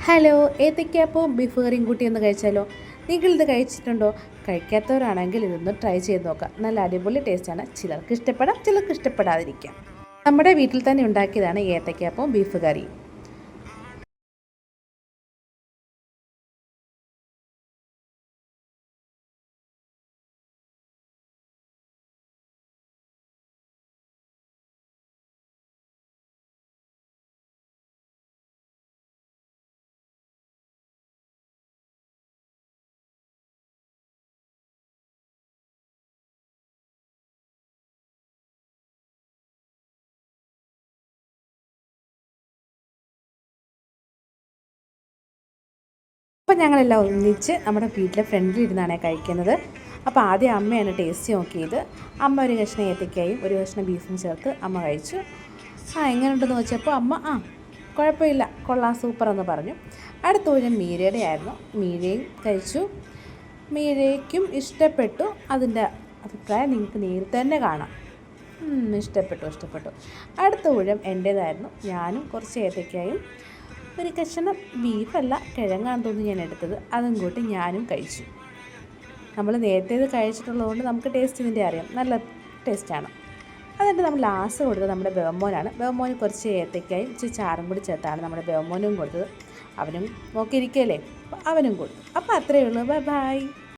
Hello, ഏത്തയ്ക്കാപ്പവും beef കറിയും കൂട്ടി ഒന്ന് കഴിച്ചാലോ? നിങ്ങളിത് കഴിച്ചിട്ടുണ്ടോ? കഴിക്കാത്തവരാണെങ്കിൽ ഇതൊന്ന് ട്രൈ ചെയ്ത് നോക്കാം. നല്ല അടിപൊളി ടേസ്റ്റാണ്. ചിലർക്ക് ഇഷ്ടപ്പെടാം, ചിലർക്ക് ഇഷ്ടപ്പെടാതിരിക്കാം. നമ്മുടെ വീട്ടിൽ തന്നെ ഉണ്ടാക്കിയതാണ് ഏത്തയ്ക്കാപ്പവും ബീഫ് കറിയും. അപ്പം ഞങ്ങളെല്ലാം ഒന്നിച്ച് നമ്മുടെ വീട്ടിലെ ഫ്രണ്ടിലിരുന്നാണ് കഴിക്കുന്നത്. അപ്പോൾ ആദ്യം അമ്മയാണ് ടേസ്റ്റ് നോക്കിയത്. അമ്മ ഒരു കഷ്ണം ഏത്തയ്ക്കായും ഒരു കഷ്ണം ബീഫും ചേർത്ത് അമ്മ കഴിച്ചു. എങ്ങനെയുണ്ടെന്ന് വെച്ചപ്പോൾ അമ്മ കുഴപ്പമില്ല, കൊള്ളാം, സൂപ്പറെന്ന് പറഞ്ഞു. അടുത്ത ഊഴം മീരയുടെ ആയിരുന്നു. മീരയും കഴിച്ചു. മീരയ്ക്കും ഇഷ്ടപ്പെട്ടു. അതിൻ്റെ അഭിപ്രായം നിങ്ങൾക്ക് നേരത്തെ തന്നെ കാണാം. ഇഷ്ടപ്പെട്ടു. അടുത്ത ഊഴം എൻ്റേതായിരുന്നു. ഞാനും കുറച്ച് ഏത്തയ്ക്കായും ഒരു കഷ്ണം ബീഫല്ല, കിഴങ്ങാന്ന് തോന്നി ഞാൻ എടുത്തത്, അതും കൂട്ടി ഞാനും കഴിച്ചു. നമ്മൾ നേരത്തെ ഇത് കഴിച്ചിട്ടുള്ളതുകൊണ്ട് നമുക്ക് ടേസ്റ്റ് ഇതിൻ്റെ അറിയാം, നല്ല ടേസ്റ്റാണ്. എന്നിട്ട് നമ്മൾ ലാസ്റ്റ് കൊടുത്തത് നമ്മുടെ ബെവമോനാണ്. ബെവമോന് കുറച്ച് ഏത്തയ്ക്കായും ഇച്ചിരി ചാറും കൂടി ചേർത്താണ് നമ്മുടെ ബെവമോനും കൊടുത്തത്. അവനും നോക്കിയിരിക്കുകയല്ലേ, അവനും കൊടുത്തു. അപ്പോൾ അത്രയേ ഉള്ളൂ. Bye bye.